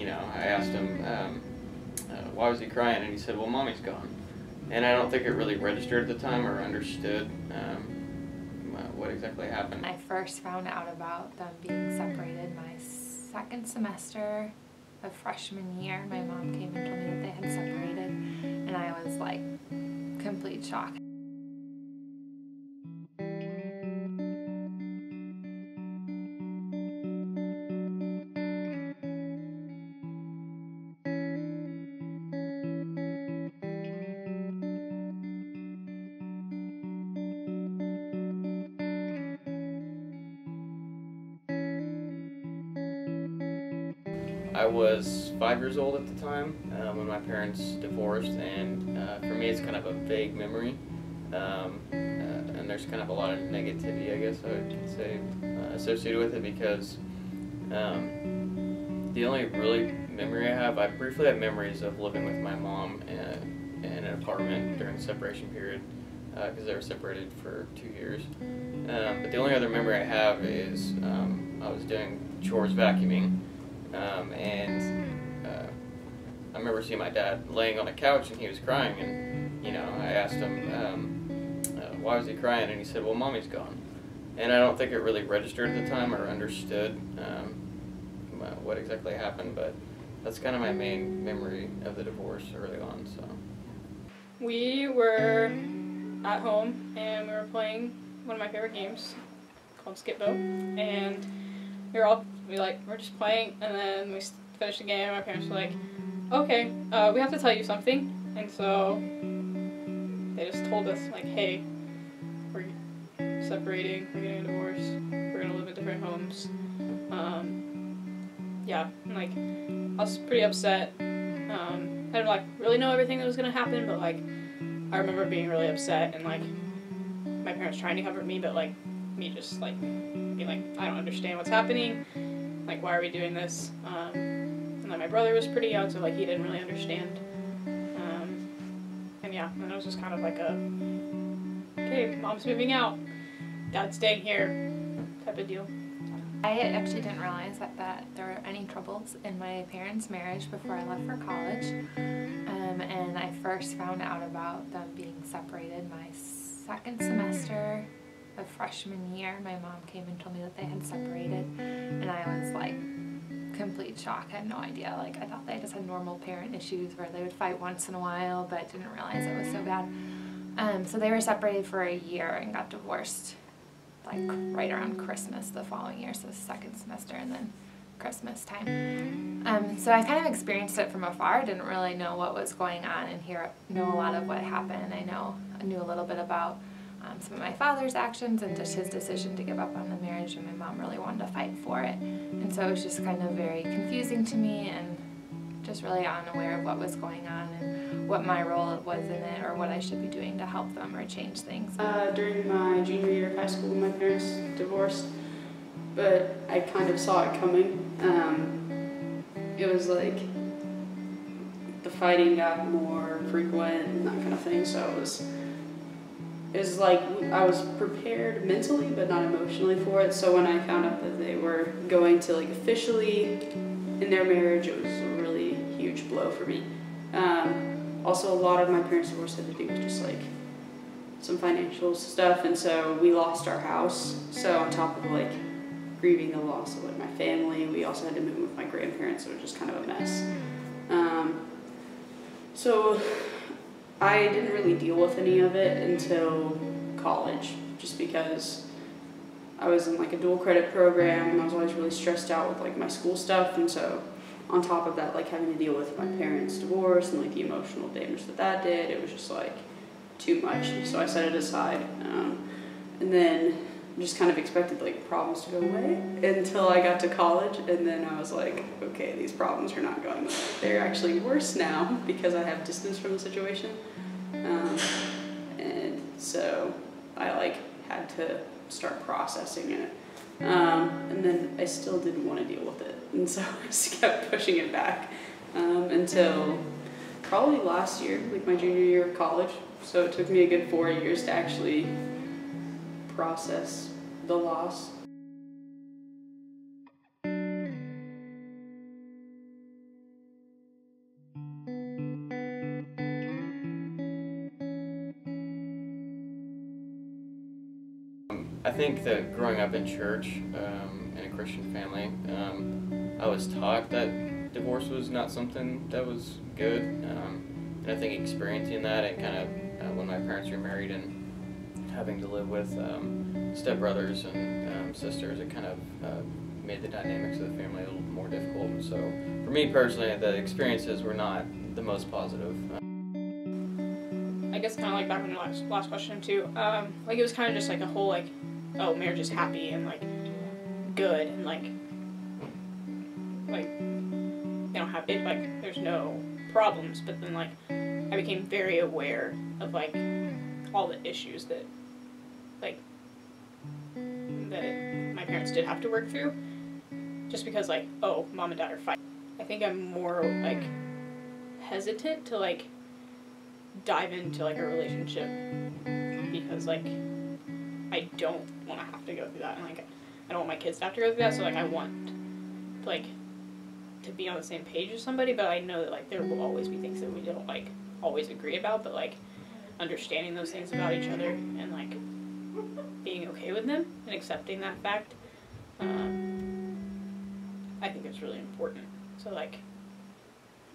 I asked him, why was he crying, and he said, well, mommy's gone. And I don't think it really registered at the time or understood what exactly happened. I first found out about them being separated my second semester of freshman year. My mom came and told me that they had separated, and I was like, complete shock. I was 5 years old at the time when my parents divorced, and for me it's kind of a vague memory, and there's kind of a lot of negativity, I guess I would say, associated with it, because the only really memory I have, I briefly have memories of living with my mom in an apartment during the separation period, because they were separated for 2 years. But the only other memory I have is I was doing chores vacuuming, and I remember seeing my dad laying on a couch and he was crying, and I asked him, why was he crying, and he said, well, mommy's gone. And I don't think it really registered at the time or understood what exactly happened, but that's kind of my main memory of the divorce early on. So we were at home and we were playing one of my favorite games called Skip-Bo, and we're just playing, and then we finished the game and my parents were like, okay, we have to tell you something. And so they just told us, like, hey, we're separating, we're getting a divorce, we're gonna live in different homes. Yeah, and, like, I was pretty upset. I didn't really know everything that was gonna happen, but I remember being really upset and my parents trying to comfort me, but me just being I don't understand what's happening. Why are we doing this? And then my brother was pretty young, so he didn't really understand. And yeah, and it was just kind of okay, mom's moving out, dad's staying here, type of deal. I actually didn't realize that there were any troubles in my parents' marriage before I left for college, and I first found out about them being separated my second semester of freshman year. My mom came and told me that they had separated, and I was like, complete shock. I had no idea. I thought they just had normal parent issues where they would fight once in a while, but didn't realize it was so bad. So they were separated for a year and got divorced right around Christmas the following year, so the second semester and then Christmas time. So I kind of experienced it from afar. I didn't really know what was going on and know a lot of what happened. I knew a little bit about some of my father's actions and just his decision to give up on the marriage, and my mom really wanted to fight for it. And so it was just kind of very confusing to me and just really unaware of what was going on and what my role was in it or what I should be doing to help them or change things. During my junior year of high school, my parents divorced, but I kind of saw it coming. It was the fighting got more frequent and that kind of thing, so it was I was prepared mentally but not emotionally for it. So when I found out that they were going to officially in their marriage, it was a really huge blow for me. Also, a lot of my parents' divorce had to do with just some financial stuff, and so we lost our house. So on top of grieving the loss of my family, we also had to move with my grandparents, so it was just kind of a mess. So I didn't really deal with any of it until college, just because I was in a dual credit program and I was always really stressed out with my school stuff, and so on top of that, having to deal with my parents' divorce and the emotional damage that did, it was just too much. So I set it aside, and then just kind of expected problems to go away until I got to college, and then I was okay, these problems are not going away. They're actually worse now because I have distance from the situation. And so I had to start processing it. And then I still didn't want to deal with it. And so I just kept pushing it back until probably last year, my junior year of college. So it took me a good 4 years to actually process the loss. think that growing up in church, in a Christian family, I was taught that divorce was not something that was good. And I think experiencing that and kind of when my parents were married and having to live with stepbrothers and sisters, it kind of made the dynamics of the family a little more difficult. And so for me personally, the experiences were not the most positive. I guess kind of like back on your last question too. Like it was kind of just like a whole like, oh, marriage is happy and like good and like they don't have it, like there's no problems. But then like I became very aware of like all the issues that like that my parents did have to work through, just because like, oh, mom and dad are fighting. I think I'm more like hesitant to like dive into like a relationship because like I don't want to have to go through that, and like I don't want my kids to have to go through that. So like I want like to be on the same page with somebody, but I know that like there will always be things that we don't like always agree about, but like understanding those things about each other and like being okay with them and accepting that fact, I think it's really important. So like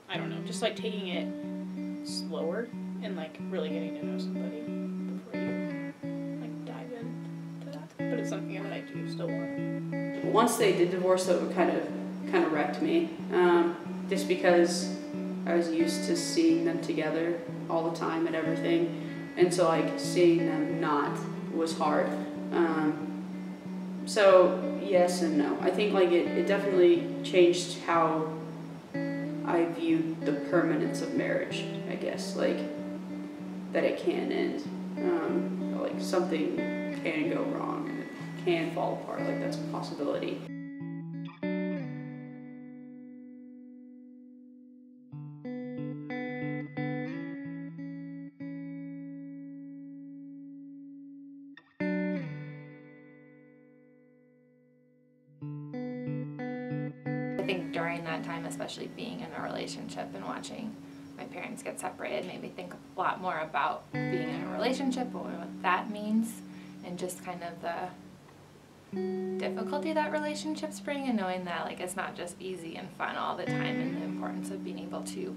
I don't know, just like taking it slower and like really getting to know somebody before you like dive into that. But it's something that I do still want. Once they did divorce, though, it kind of wrecked me, just because I was used to seeing them together all the time and everything, and so like seeing them not was hard. So yes and no. I think like it definitely changed how I viewed the permanence of marriage, I guess, like that it can end, like something can go wrong and it can fall apart, like that's a possibility. I think during that time, especially being in a relationship and watching my parents get separated, made me think a lot more about being in a relationship and what that means, and just kind of the difficulty that relationships bring, and knowing that like it's not just easy and fun all the time, and the importance of being able to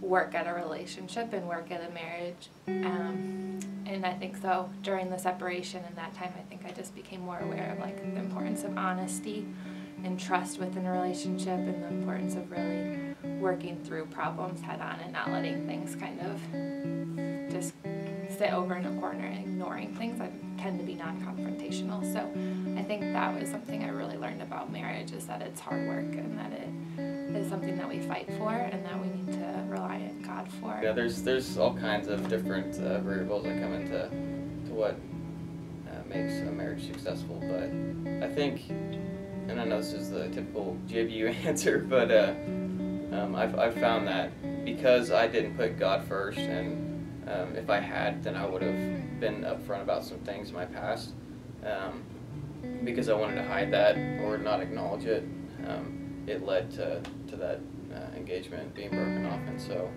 work at a relationship and work at a marriage. And I think so during the separation and that time, I think I just became more aware of like the importance of honesty and trust within a relationship, and the importance of really working through problems head on and not letting things kind of just sit over in a corner and ignoring things. I tend to be non-confrontational, so I think that was something I really learned about marriage, is that it's hard work and that it is something that we fight for and that we need to rely on God for. Yeah, there's all kinds of different variables that come into what makes a marriage successful, but I think, and I know this is the typical JBU answer, but I've found that because I didn't put God first, and if I had, then I would have been upfront about some things in my past, because I wanted to hide that or not acknowledge it. It led to that engagement being broken off, and so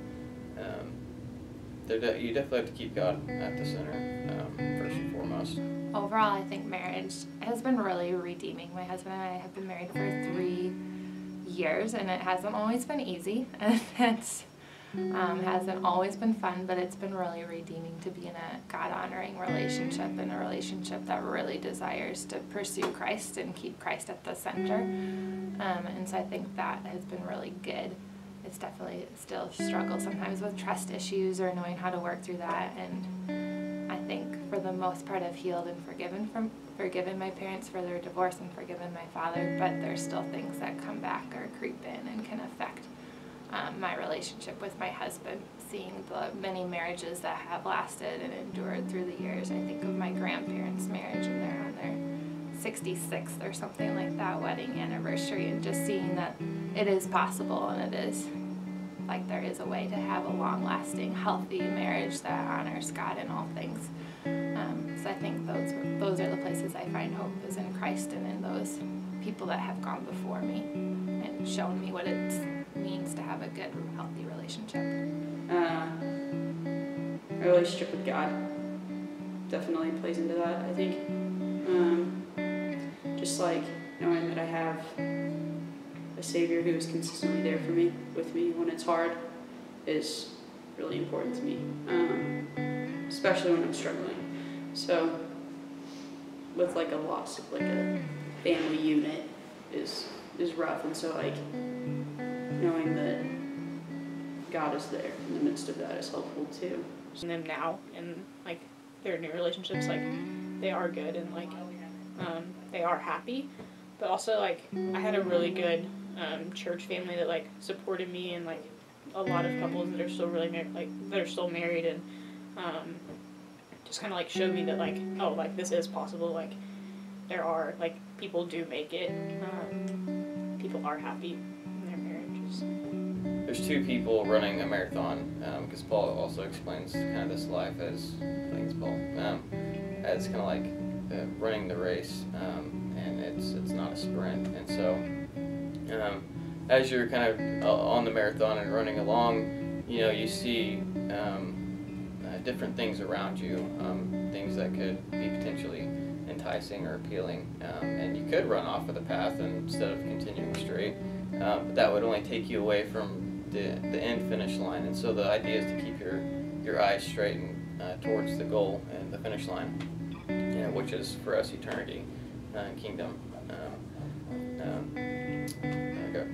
you definitely have to keep God at the center first and foremost. Overall, I think marriage has been really redeeming. My husband and I have been married for 3 years, and it hasn't always been easy, and it hasn't always been fun, but it's been really redeeming to be in a God-honoring relationship, and a relationship that really desires to pursue Christ and keep Christ at the center. And so I think that has been really good. It's definitely still struggle sometimes with trust issues or knowing how to work through that, and I think for the most part I've healed and forgiven my parents for their divorce and forgiven my father, but there's still things that come back or creep in and can affect my relationship with my husband. Seeing the many marriages that have lasted and endured through the years, I think of my grandparents' marriage, and they're on their 66th or something like that wedding anniversary, and just seeing that it is possible, and it is like there is a way to have a long-lasting, healthy marriage that honors God in all things. So I think those are the places I find hope, is in Christ and in those people that have gone before me and shown me what it means to have a good, healthy relationship. A relationship with God definitely plays into that. I think Just like knowing that I have a Savior who is consistently there for me, with me when it's hard, is really important to me, especially when I'm struggling. So with like a loss of like a family unit is rough, and so like knowing that God is there in the midst of that is helpful too. And them now and like their new relationships, like they are good and like they are happy, but also like I had a really good church family that like supported me, and like a lot of couples that are still really that are still married, and just kind of like showed me that like, oh, like this is possible, like there are like people do make it, people are happy in their marriages. There's two people running a marathon, because Paul also explains kind of this life as, I think it's Paul, as kind of like running the race, and it's not a sprint. And so as you're kind of on the marathon and running along, you know, you see different things around you, things that could be potentially enticing or appealing, and you could run off of the path instead of continuing straight, but that would only take you away from the end finish line. And so the idea is to keep your eyes straight and towards the goal and the finish line, which is for us eternity and kingdom,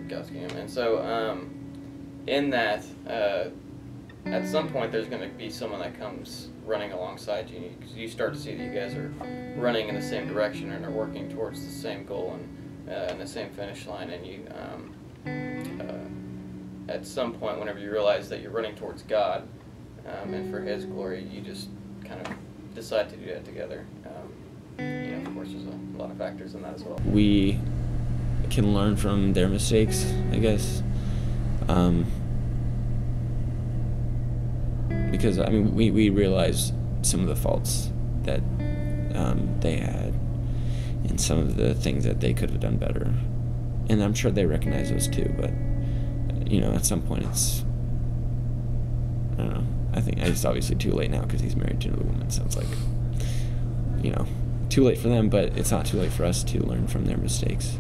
God's kingdom. And so in that, at some point there's going to be someone that comes running alongside you, because you start to see that you guys are running in the same direction and are working towards the same goal and the same finish line. And you at some point, whenever you realize that you're running towards God and for His glory, you just kind of decide to do that together. Of course, there's a lot of factors in that as well. We can learn from their mistakes, I guess. Because, I mean, we realize some of the faults that they had and some of the things that they could have done better. And I'm sure they recognize those too, but, at some point it's, I don't know, I think it's obviously too late now because he's married to another woman, so it's like, too late for them, but it's not too late for us to learn from their mistakes.